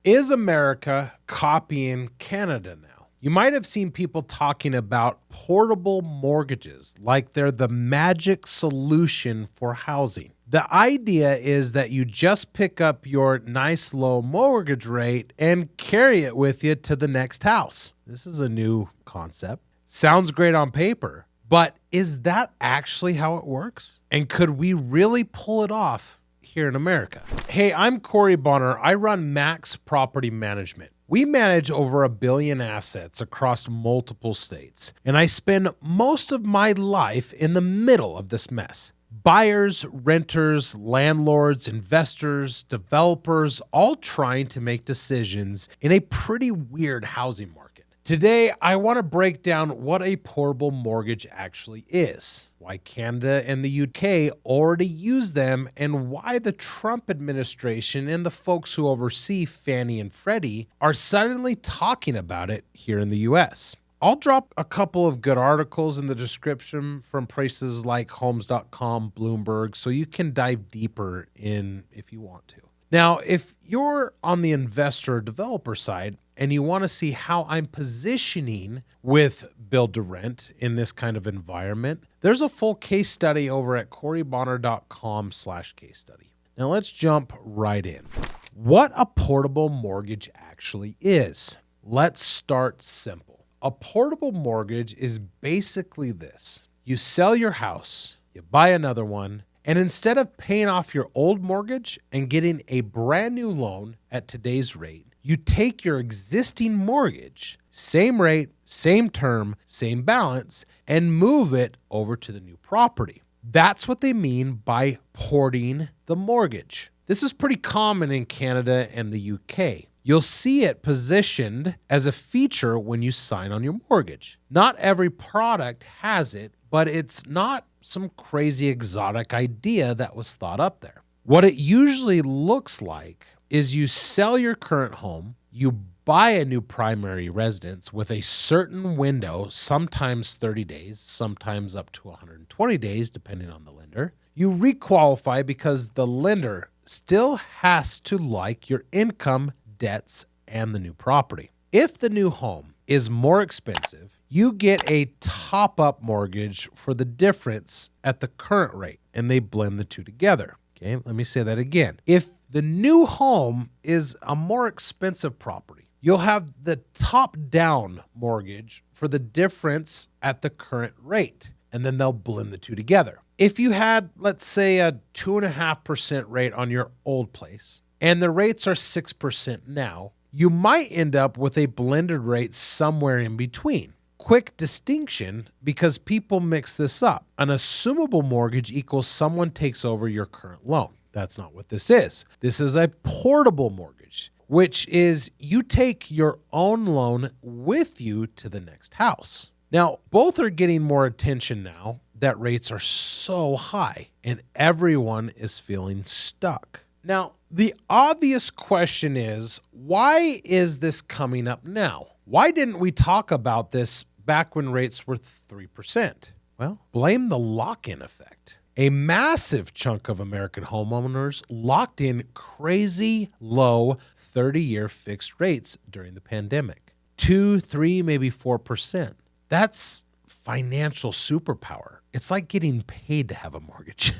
Is America copying Canada now? You might have seen people talking about portable mortgages like they're the magic solution for housing. The idea is that you just pick up your nice low mortgage rate and carry it with you to the next house. This is a new concept. Sounds great on paper, but is that actually how it works? And could we really pull it off here in America? Hey, I'm Corey Bonner. I run Max Property Management. We manage over $1 billion assets across multiple states, and I spend most of my life in the middle of this mess. Buyers, renters, landlords, investors, developers, all trying to make decisions in a pretty weird housing market. Today, I want to break down what a portable mortgage actually is, why Canada and the UK already use them, and why the Trump administration and the folks who oversee Fannie and Freddie are suddenly talking about it here in the US. I'll drop a couple of good articles in the description from places like homes.com, Bloomberg, so you can dive deeper in if you want to. Now, if you're on the investor or developer side and you want to see how I'm positioning with build to rent in this kind of environment, there's a full case study over at coreyBonner.com/case study. Now let's jump right in. What a portable mortgage actually is. Let's start simple. A portable mortgage is basically this. You sell your house, you buy another one, and instead of paying off your old mortgage and getting a brand new loan at today's rate, you take your existing mortgage, same rate, same term, same balance, and move it over to the new property. That's what they mean by porting the mortgage. This is pretty common in Canada and the UK. You'll see it positioned as a feature when you sign on your mortgage. Not every product has it, but it's not some crazy exotic idea that was thought up there. What it usually looks like is you sell your current home, you buy a new primary residence with a certain window, sometimes 30 days, sometimes up to 120 days, depending on the lender. You requalify because the lender still has to like your income, debts, and the new property. If the new home is more expensive, you get a top-up mortgage for the difference at the current rate, and they blend the two together. Okay, let me say that again. If the new home is a more expensive property, you'll have the top-down mortgage for the difference at the current rate, and then they'll blend the two together. If you had, let's say, a 2.5% rate on your old place, and the rates are 6% now, you might end up with a blended rate somewhere in between. Quick distinction, because people mix this up. An assumable mortgage equals someone takes over your current loan. That's not what this is. This is a portable mortgage, which is you take your own loan with you to the next house. Now, both are getting more attention now that rates are so high and everyone is feeling stuck. Now, the obvious question is, why is this coming up now? Why didn't we talk about this back when rates were 3%? Well, blame the lock-in effect. A massive chunk of American homeowners locked in crazy low 30-year fixed rates during the pandemic. 2, 3, maybe 4%. That's financial superpower. It's like getting paid to have a mortgage.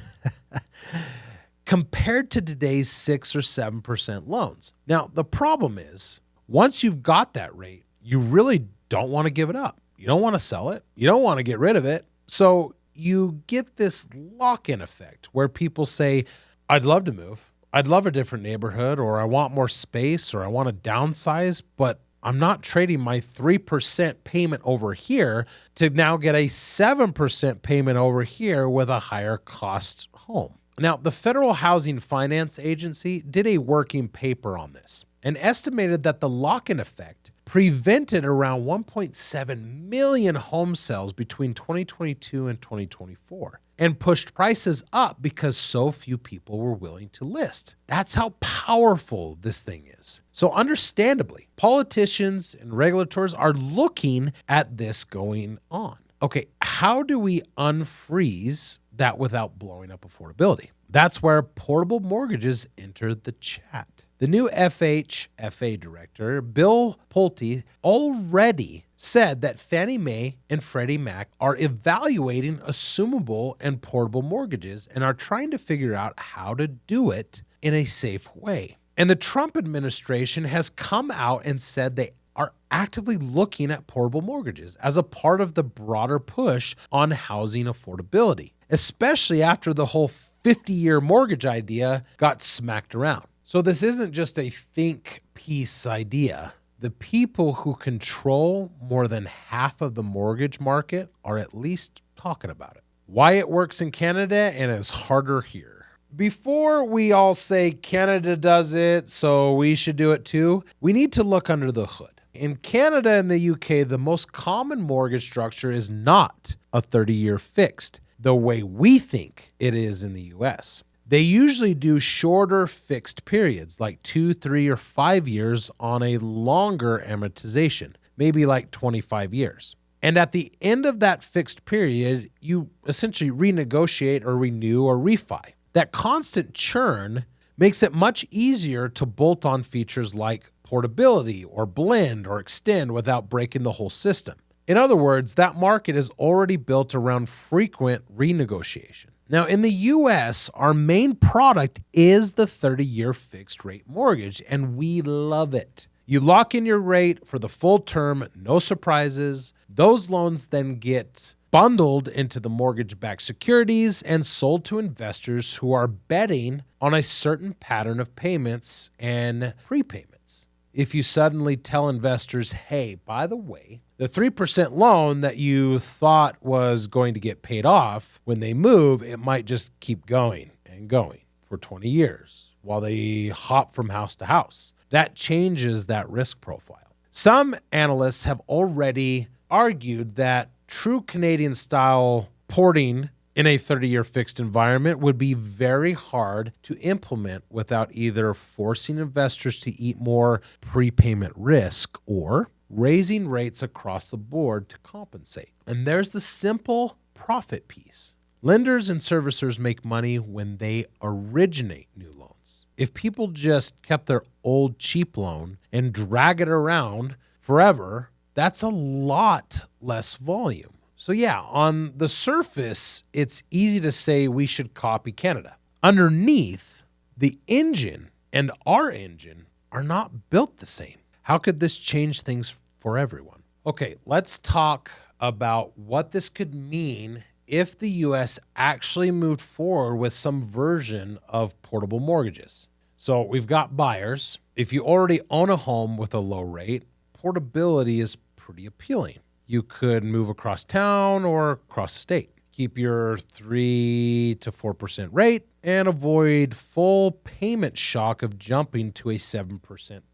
Compared to today's 6 or 7% loans. Now, the problem is, once you've got that rate, you really don't want to give it up. You don't want to sell it. You don't want to get rid of it. So you get this lock-in effect where people say, I'd love to move. I'd love a different neighborhood, or I want more space, or I want to downsize, but I'm not trading my 3% payment over here to now get a 7% payment over here with a higher cost home. Now, the Federal Housing Finance Agency did a working paper on this and estimated that the lock-in effect prevented around 1.7 million home sales between 2022 and 2024 and pushed prices up because so few people were willing to list. That's how powerful this thing is. So understandably, politicians and regulators are looking at this going on. Okay, how do we unfreeze that without blowing up affordability? That's where portable mortgages entered the chat. The new FHFA director, Bill Pulte, already said that Fannie Mae and Freddie Mac are evaluating assumable and portable mortgages and are trying to figure out how to do it in a safe way. And the Trump administration has come out and said they are actively looking at portable mortgages as a part of the broader push on housing affordability, especially after the whole 50-year mortgage idea got smacked around. So this isn't just a think piece idea. The people who control more than half of the mortgage market are at least talking about it. Why it works in Canada and is harder here. Before we all say Canada does it, so we should do it too, we need to look under the hood. In Canada and the UK, the most common mortgage structure is not a 30-year fixed, the way we think it is in the US. They usually do shorter fixed periods, like 2, 3, or 5 years on a longer amortization, maybe like 25 years. And at the end of that fixed period, you essentially renegotiate or renew or refi. That constant churn makes it much easier to bolt on features like portability or blend or extend without breaking the whole system. In other words, that market is already built around frequent renegotiation. Now, in the US, our main product is the 30-year fixed rate mortgage, and we love it. You lock in your rate for the full term, no surprises. Those loans then get bundled into the mortgage-backed securities and sold to investors who are betting on a certain pattern of payments and prepayments. If you suddenly tell investors, hey, by the way, the 3% loan that you thought was going to get paid off, when they move, it might just keep going and going for 20 years while they hop from house to house. That changes that risk profile. Some analysts have already argued that true Canadian-style porting in a 30-year fixed environment would be very hard to implement without either forcing investors to eat more prepayment risk or raising rates across the board to compensate. And there's the simple profit piece. Lenders and servicers make money when they originate new loans. If people just kept their old cheap loan and drag it around forever, that's a lot less volume. So yeah, on the surface, it's easy to say we should copy Canada. Underneath, the engine and our engine are not built the same. How could this change things for everyone? Okay, let's talk about what this could mean if the US actually moved forward with some version of portable mortgages. So we've got buyers. If you already own a home with a low rate, portability is pretty appealing. You could move across town or across state. Keep your 3 to 4% rate and avoid full payment shock of jumping to a 7%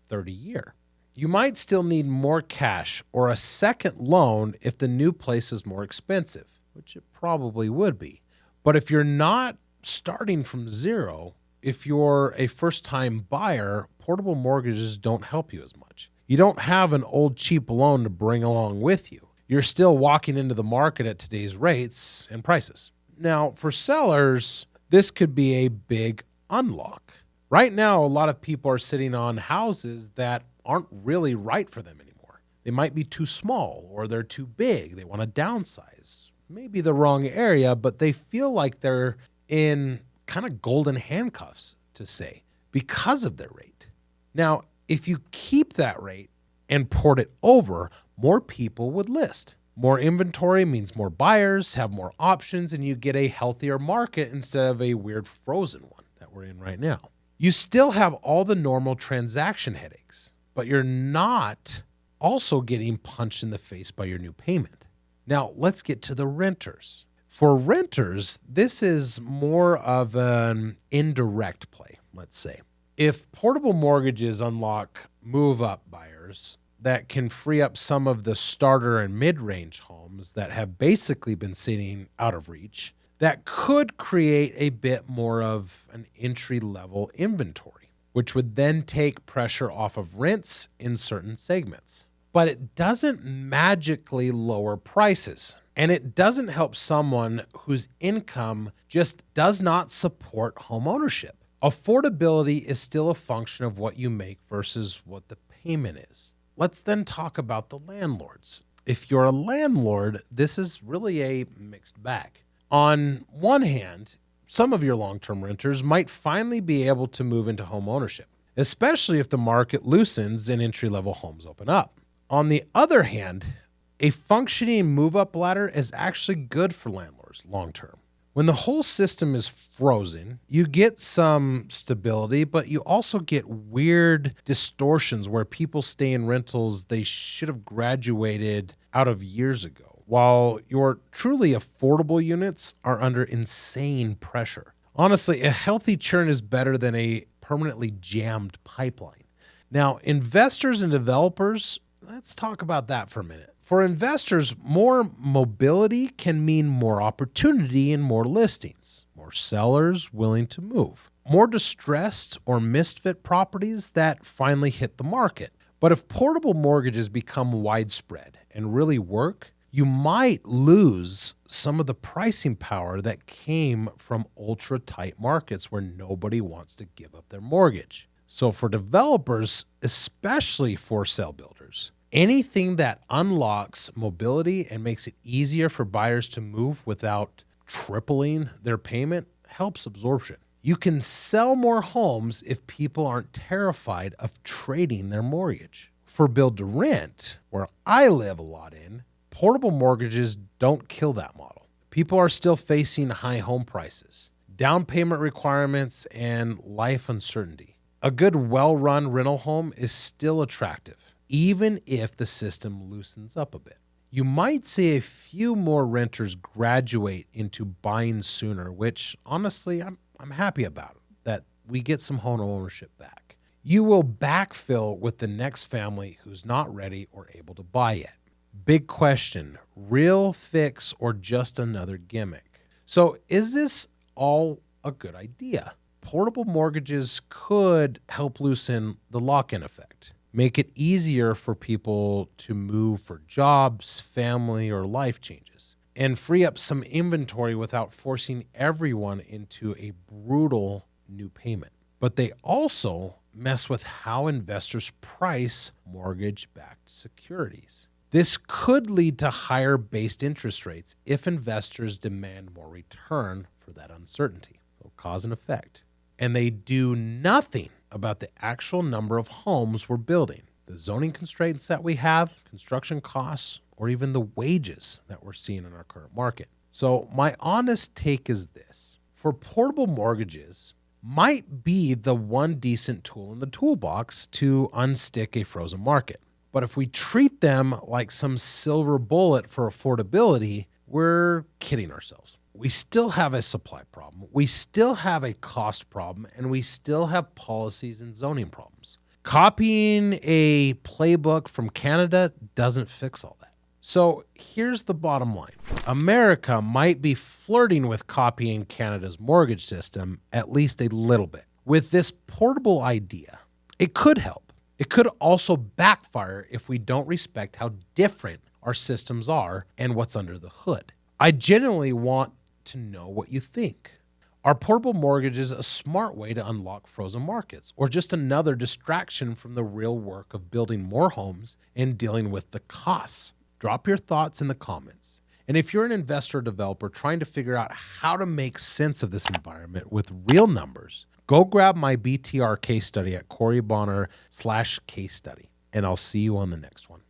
30-year. You might still need more cash or a second loan if the new place is more expensive, which it probably would be. But if you're not starting from zero, if you're a first-time buyer, portable mortgages don't help you as much. You don't have an old cheap loan to bring along with you. You're still walking into the market at today's rates and prices. Now, for sellers, this could be a big unlock. Right now, a lot of people are sitting on houses that aren't really right for them anymore. They might be too small or they're too big. They want to downsize. Maybe the wrong area, but they feel like they're in kind of golden handcuffs, to say, because of their rate. Now, if you keep that rate and port it over, more people would list. More inventory means more buyers have more options, and you get a healthier market instead of a weird frozen one that we're in right now. You still have all the normal transaction headaches, but you're not also getting punched in the face by your new payment. Now, let's get to the renters. For renters, this is more of an indirect play, let's say. If portable mortgages unlock move-up buyers that can free up some of the starter and mid-range homes that have basically been sitting out of reach, that could create a bit more of an entry-level inventory, which would then take pressure off of rents in certain segments. but it doesn't magically lower prices. And it doesn't help someone whose income just does not support home ownership. Affordability is still a function of what you make versus what the payment is. Let's then talk about the landlords. If you're a landlord, this is really a mixed bag. On one hand, some of your long-term renters might finally be able to move into home ownership, especially if the market loosens and entry-level homes open up. On the other hand, a functioning move-up ladder is actually good for landlords long-term. When the whole system is frozen, you get some stability, but you also get weird distortions where people stay in rentals they should have graduated out of years ago, while your truly affordable units are under insane pressure. Honestly, a healthy churn is better than a permanently jammed pipeline. Now, investors and developers, let's talk about that for a minute. For investors, more mobility can mean more opportunity and more listings, more sellers willing to move, more distressed or misfit properties that finally hit the market. But if portable mortgages become widespread and really work, you might lose some of the pricing power that came from ultra-tight markets where nobody wants to give up their mortgage. So for developers, especially for sale builders, anything that unlocks mobility and makes it easier for buyers to move without tripling their payment helps absorption. You can sell more homes if people aren't terrified of trading their mortgage. For build to rent, where I live a lot in, portable mortgages don't kill that model. People are still facing high home prices, down payment requirements, and life uncertainty. A good, well-run rental home is still attractive, even if the system loosens up a bit. You might see a few more renters graduate into buying sooner, which honestly, I'm happy about, that we get some home ownership back. You will backfill with the next family who's not ready or able to buy yet. Big question, real fix or just another gimmick? So is this all a good idea? Portable mortgages could help loosen the lock-in effect, make it easier for people to move for jobs, family, or life changes, and free up some inventory without forcing everyone into a brutal new payment. But they also mess with how investors price mortgage-backed securities. This could lead to higher based interest rates if investors demand more return for that uncertainty. So cause and effect. And they do nothing about the actual number of homes we're building, the zoning constraints that we have, construction costs, or even the wages that we're seeing in our current market. So my honest take is this. For portable mortgages might be the one decent tool in the toolbox to unstick a frozen market. But if we treat them like some silver bullet for affordability, we're kidding ourselves. We still have a supply problem, we still have a cost problem, and we still have policies and zoning problems. Copying a playbook from Canada doesn't fix all that. So here's the bottom line. America might be flirting with copying Canada's mortgage system at least a little bit. With this portable idea, it could help. It could also backfire if we don't respect how different our systems are and what's under the hood. I genuinely want to know what you think. Are portable mortgages a smart way to unlock frozen markets, or just another distraction from the real work of building more homes and dealing with the costs? Drop your thoughts in the comments. And if you're an investor or developer trying to figure out how to make sense of this environment with real numbers, go grab my BTR case study at Corey Bonner /case study, and I'll see you on the next one.